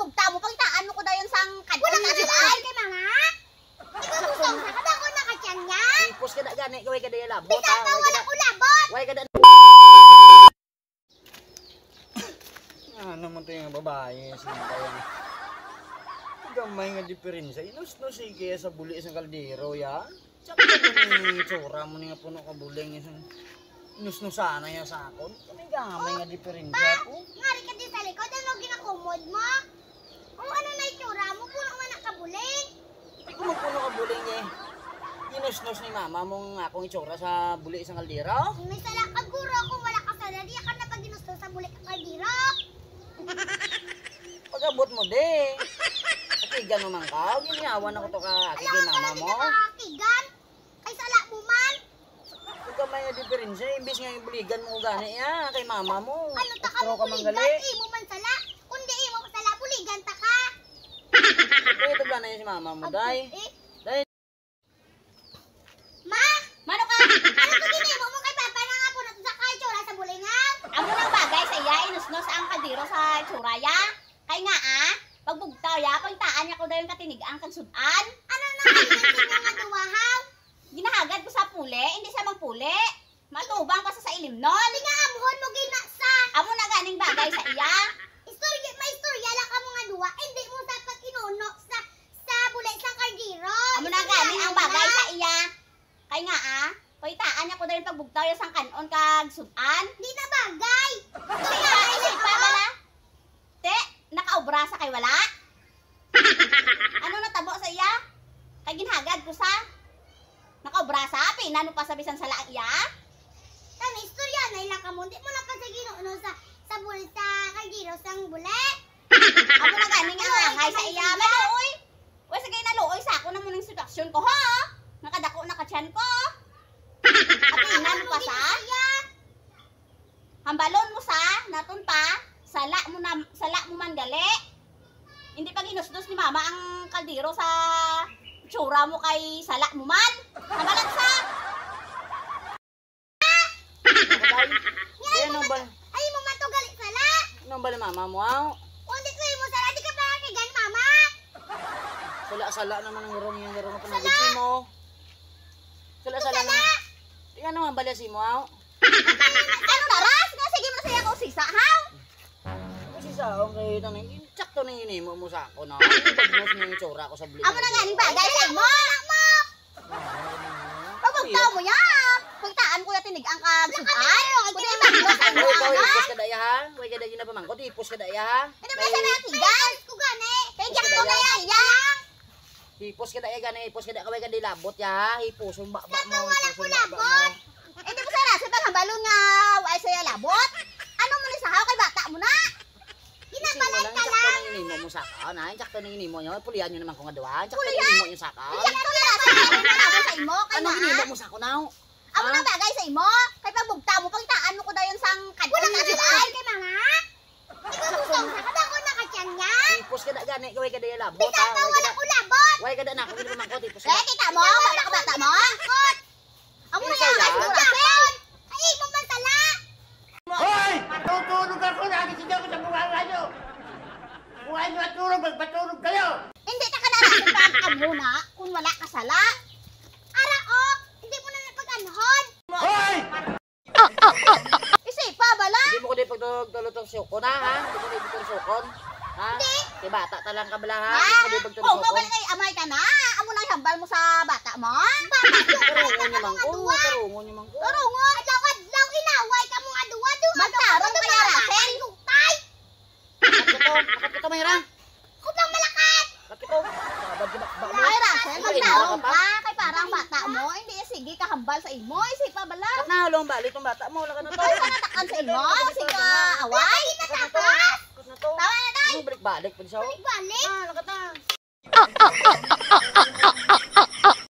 pagbugta mo, pagitaan mo ko dayon sang kadto. Wala ka ay kay mga. Ikaw gustong sa kada ko nakatyan niya. Ipos ka na gani, gaway ka na labot. Bitaw ka wala ko labot. Way ka na. Ano mo to yung babae, sinta. Gamay nga diferensya. Inus-nus kaya sa buli isang kaldero, ya. Tsaka ni tsura mo nga puno ka buling isang inus-nusana ya sa akon. Kami gamay nga diferensya po. Ngari ka din sa likod, ano ginakumod mo? Kung ano na itsura mo, puno man ka buling. Ano puno ka buling eh? Inus-nus ni mama mong akong itsura sa buli isang kaldero? May sala ka guro kung wala ka sa di ka na pag ginusto sa buli ka kaldero. Pag-abot mo de. Akigan mo man ka. Giniawan ako to ka akigin mama mo. Akigan? Kay sala mo man. Huwag ka may diferensya. Imbis nga yung buligan mo gani ya kay mama mo. Ano ta ka mo buligan? Imo man sala. Kundi imo man sala buligan ta ka. Pwede tabla na yun si mama mo, day. Day. Ma! Mano ka? Ano to ginimo mo kay papa na nga po na sa kay tsura sa bulingan? Amo nang bagay sa iya, inusnos ang kadiro sa tsura ya. Kay nga pagbugtaw ya, pagtaan niya ko dayon katinigaan kag sudan. Ano na kay nga duwahaw? Ginahagad ko sa puli, hindi siya magpuli. Matubang pa sa ilim nun. Hindi nga amuhon mo gina sa. Amo na ganing bagay sa iya. Istorya, may istorya lang ka mga duwa. Hindi mo dapat inunok sa bulay sa kardiro. Amo na ganing ang bagay sa iya. Kay nga paitaan niya ko dayon pagbugtaw ya sang kanon kag sudan. Di na bagay. Di pa bala. Te, nakaobra sa kay wala. Ano natabo sa iya? Kay ginhagad ko sa nakaobra sa pinano pa sa bisan sa laang iya. Tani istorya na ilang kamundi mo na pa sa ginuno sa bul sa kaldiro sang bule. Amo na ganing nga angay sa iya maluoy. Wa sa kay naluoy sa ako na mo ning sitwasyon ko ha. Nakadako nakatyan ko. Apinan pa sa hambalon mo sa naton pa sala mo man gali. Hindi pa ginusdos ni mama ang kaldero sa tsura mo kay sala mo man. Hambalan sa. Ay mo man to gali sala. Ano ba ni mama mo? Undi ko mo sala di ka pa kigan mama. Sala-sala naman ang gurong na panagod mo. Sala-sala naman. Tingnan naman balasi mo. Ano naras? Nga sige mo na saya ko sisa haw. Kasi sa akong kayo na sakto na inimo mo sa ako na. Bagnos na yung tsura ko sa buli. Amo na ganing bagay sa imo. Pagpagtaw mo ya. Pagtaan ko ya tinigang kag sudan. Kundi magmo sa imo. Ipos ka daya ha. Way ka daya na pamangkot. Ipos ka daya ha. Ano ba sa natigan? Ko gani. Kay jakto na ya. Ipos ka daya gani. Ipos ka daya kaway ka di labot ya. Ipos yung bakba mo. Wala ko labot. Hindi mo sana sa paghambalon nga ay saya labot. Ano mo ni sahaw kay bata mo na? Ginabalay ka lang. Sakto na inimo mo saka na. Sakto na inimo nyo. Pulihan nyo naman kung aduan. Sakto na inimo nyo saka. Jakto na sa imo kay ano inimo mo saka na? Amo na bagay sa imo. Kay pagbugta mo pagitaan mo ko dayon sang kadto. Wala ka ay kay mga. Ikaw gustong sa kada ko nakatyan niya. Ipos ka na gani. Gaway ka daya labot. Bitaw ka wala ko labot. Way ka na ako. Hindi naman ko. Ipos ka Eh, kita mo, wala ka bata mo? Amo na yan, ay sigurasin! Ay, mo man sala! Hoy! Matutulog ako! Nakisigaw ko sa bunga nyo! Kung ay matulog, magpatulog kayo! Hindi ta ka narasin pa ang muna kung wala ka sala. Ara, hindi mo na napag-anhon. Hoy! Isipa, bala? Hindi mo ko din pagtulog sukon ha? Hindi mo din pagtulog sukon? Ha? Hindi. Kay bata talang ka bala ha? Hindi mo din pagtulog Kung mo sukon? kay amay ka na, amo na hambal mo sa bata mo. Karungon niyo man ko. Karungon niyo man ko. Turungon, adlaw inaway ka mo aduwa do. Magtarong kaya rasen. Lutay. Akat ko to Mayra. Kupang malakat. Akat ko. Sabad ka ba mo? Ay, rasen, magtarong ka kay parang bata mo. Hindi sige ka hambal sa imo. Isipa, bala? Kat na hulong balik tong bata mo. Wala ka na to. Ay, panatakan sa imo. Sige ka away. Natakas. Kat na to. Tawa na, Day. Balik-balik pa siya. Balik. Lakat na.